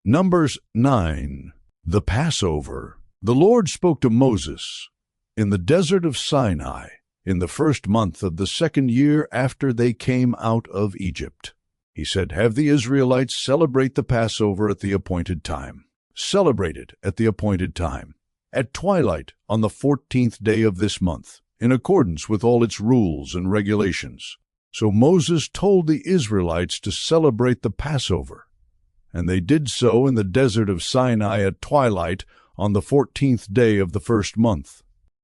Numbers 9. The Passover. The Lord spoke to Moses in the desert of Sinai in the first month of the second year after they came out of Egypt. He said, "Have the Israelites celebrate the Passover at the appointed time. Celebrate it at the appointed time, at twilight on the 14th day of this month, in accordance with all its rules and regulations." So Moses told the Israelites to celebrate the Passover, and they did so in the desert of Sinai at twilight on the 14th day of the first month.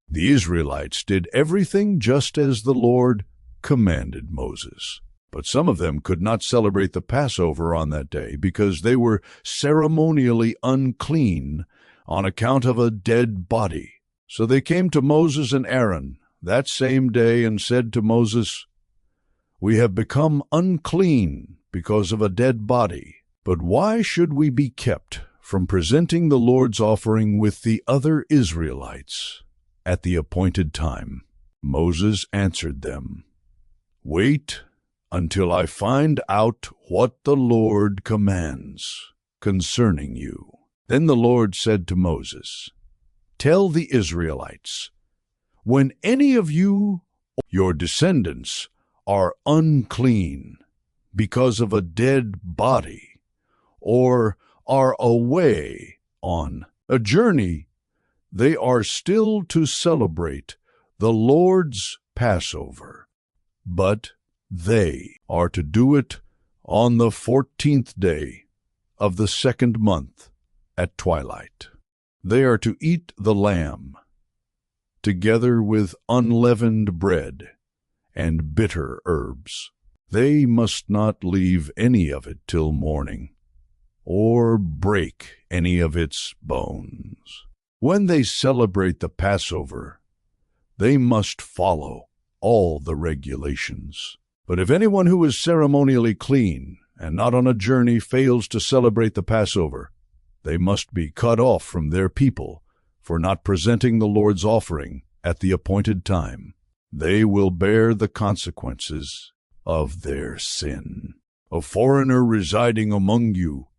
The Israelites did everything just as the Lord commanded Moses. But some of them could not celebrate the Passover on that day because they were ceremonially unclean on account of a dead body. So they came to Moses and Aaron that same day and said to Moses, "We have become unclean because of a dead body. But why should we be kept from presenting the Lord's offering with the other Israelites at the appointed time?" Moses answered them, "Wait until I find out what the Lord commands concerning you." Then the Lord said to Moses, "Tell the Israelites, when any of you or your descendants are unclean because of a dead body, or are away on a journey, they are still to celebrate the Lord's Passover. But they are to do it on the 14th day of the second month at twilight. They are to eat the lamb, together with unleavened bread and bitter herbs. They must not leave any of it till morning, or break any of its bones. When they celebrate the Passover, they must follow all the regulations. But if anyone who is ceremonially clean and not on a journey fails to celebrate the Passover, they must be cut off from their people for not presenting the Lord's offering at the appointed time. They will bear the consequences of their sin. A foreigner residing among you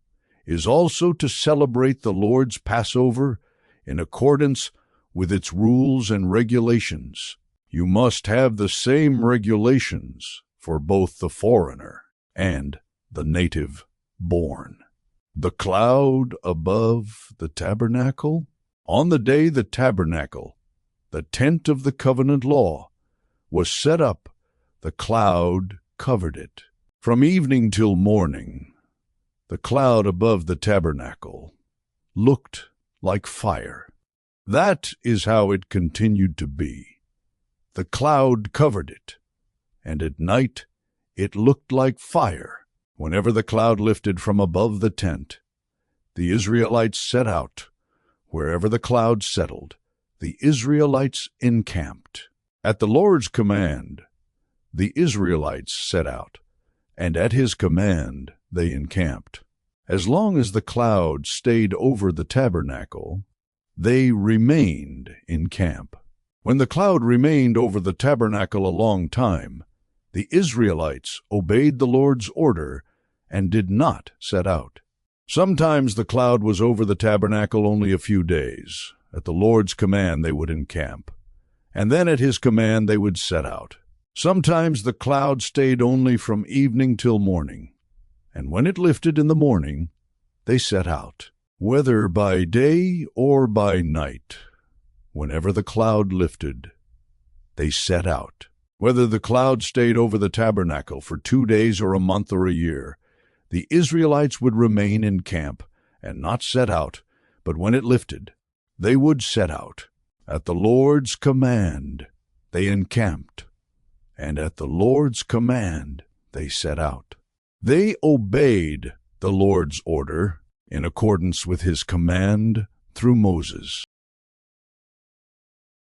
is also to celebrate the Lord's Passover in accordance with its rules and regulations. You must have the same regulations for both the foreigner and the native born. The cloud above the tabernacle. On the day the tabernacle, the tent of the covenant law, was set up, the cloud covered it. From evening till morning, the cloud above the tabernacle looked like fire. That is how it continued to be. The cloud covered it, and at night it looked like fire. Whenever the cloud lifted from above the tent, the Israelites set out. Wherever the cloud settled, the Israelites encamped. At the Lord's command, the Israelites set out, and at his command they encamped. As long as the cloud stayed over the tabernacle, they remained in camp. When the cloud remained over the tabernacle a long time, the Israelites obeyed the Lord's order and did not set out. Sometimes the cloud was over the tabernacle only a few days. At the Lord's command they would encamp, and then at his command they would set out. Sometimes the cloud stayed only from evening till morning, and when it lifted in the morning, they set out. Whether by day or by night, whenever the cloud lifted, they set out. Whether the cloud stayed over the tabernacle for 2 days or a month or a year, the Israelites would remain in camp and not set out, but when it lifted, they would set out. At the Lord's command, they encamped, and at the Lord's command, they set out. They obeyed the Lord's order in accordance with his command through Moses.